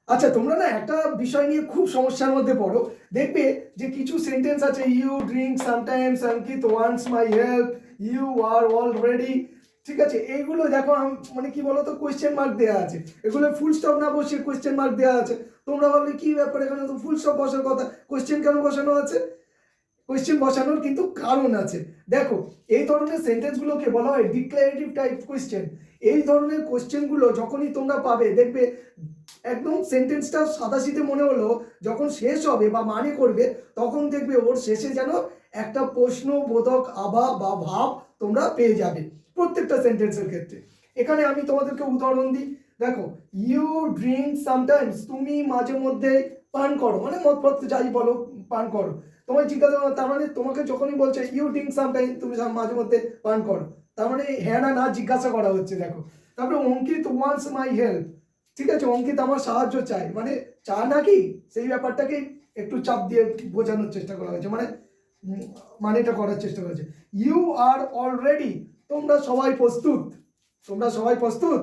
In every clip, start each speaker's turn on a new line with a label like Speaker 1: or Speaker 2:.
Speaker 1: আচ্ছা, তোমরা না একটা বিষয় নিয়ে খুব সমস্যার মধ্যে পড়ো। দেখবে যে কিছু সেন্টেন্স আছে, you drink sometimes, Ankit wants my help, you are already, ঠিক আছে? এইগুলো দেখো মানে কি বলতো, কোয়েশ্চেন মার্ক দেওয়া আছে। এগুলো ফুল স্টপ না বসিয়ে কোয়েশ্চেন মার্ক দেওয়া আছে। তোমরা ভাবলে কি ব্যাপার, এখানে তো ফুল স্টপ বসার কথা, কোয়েশ্চেন কেন বসানো আছে? কোয়েশ্চেন বসানোর কিন্তু কারণ আছে। দেখো, এই ধরনের সেন্টেন্সগুলোকে বলা হয় ডিক্লারেটিভ টাইপ কোয়েশ্চেন। এই ধরনের কোয়েশ্চেনগুলো যখনই তোমরা পাবে, দেখবে একদম সেন্টেন্সটা সাদাসিধে মনে হলো, যখন শেষ হবে বা মানে করবে, তখন দেখবে ওর শেষে যেন একটা প্রশ্নবোধক আভা বা ভাব তোমরা পেয়ে যাবে প্রত্যেকটা সেন্টেন্সের ক্ষেত্রে। এখানে আমি তোমাদেরকে উদাহরণ দিই। দেখো, ইউ ড্রিঙ্ক সামটাইমস, তুমি মাঝে মধ্যে পান করো, মানে মদপত্র যাই বলো, পান করো। তোমায় জিজ্ঞাসা, তার মানে তোমাকে যখনই বলছে ইউ ড্রিঙ্ক সামটাইমস, তুমি মাঝে মধ্যে পান করো, তার মানে হ্যাঁ না না জিজ্ঞাসা করা হচ্ছে। দেখো, তারপরে অঙ্কিত ওয়ান্টস মাই হেল্প, ঠিক আছে, অঙ্কিত আমার সাহায্য চাই, মানে চা নাকি সেই ব্যাপারটাকে একটু চাপ দিয়ে বোঝানোর চেষ্টা করা হয়েছে, মানে এটা করার চেষ্টা করা হয়েছে। ইউ আর অলরেডি, তোমরা সবাই প্রস্তুত, তোমরা সবাই প্রস্তুত।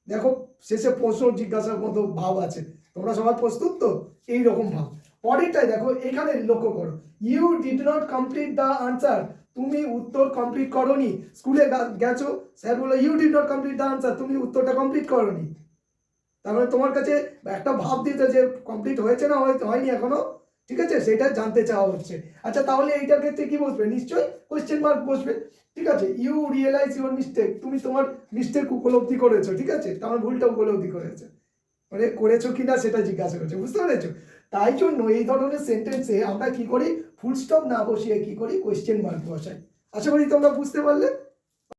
Speaker 1: দেখো, শেষে প্রশ্ন জিজ্ঞাসার মতো ভাব আছে, তোমরা সবাই প্রস্তুত তো, এইরকম ভাব। পরেরটাই দেখো, এখানে লক্ষ্য করো, you did not complete the answer, তুমি উত্তর কমপ্লিট করোনি। স্কুলে গেছো, স্যার বলো you did not complete the answer, তুমি উত্তরটা কমপ্লিট করোনি। তারপরে তোমার কাছে একটা ভাব দিতে যে কমপ্লিট হয়েছে না হয়নি এখনো, ঠিক আছে, সেটা জানতে চাওয়া হচ্ছে। আচ্ছা, তাহলে এইটার ক্ষেত্রে কি বসবে? নিশ্চয়ই কোয়েশ্চেন মার্ক বসবে, ঠিক আছে। ইউ রিয়েলাইজ ইউর মিস্টেক, তুমি তোমার মিস্টেক উপলব্ধি করেছো, ঠিক আছে, তোমার ভুলটা উপলব্ধি করেছে, মানে করেছো কিনা সেটা জিজ্ঞাসা করছে, বুঝতে পেরেছো? তাই জন্য এই ধরনের সেন্টেন্সে আমরা কি করি, ফুল স্টপ না বসিয়ে কি করি, কোয়েশ্চেন মার্ক বসাই। আশা করি তোমরা বুঝতে পারলে।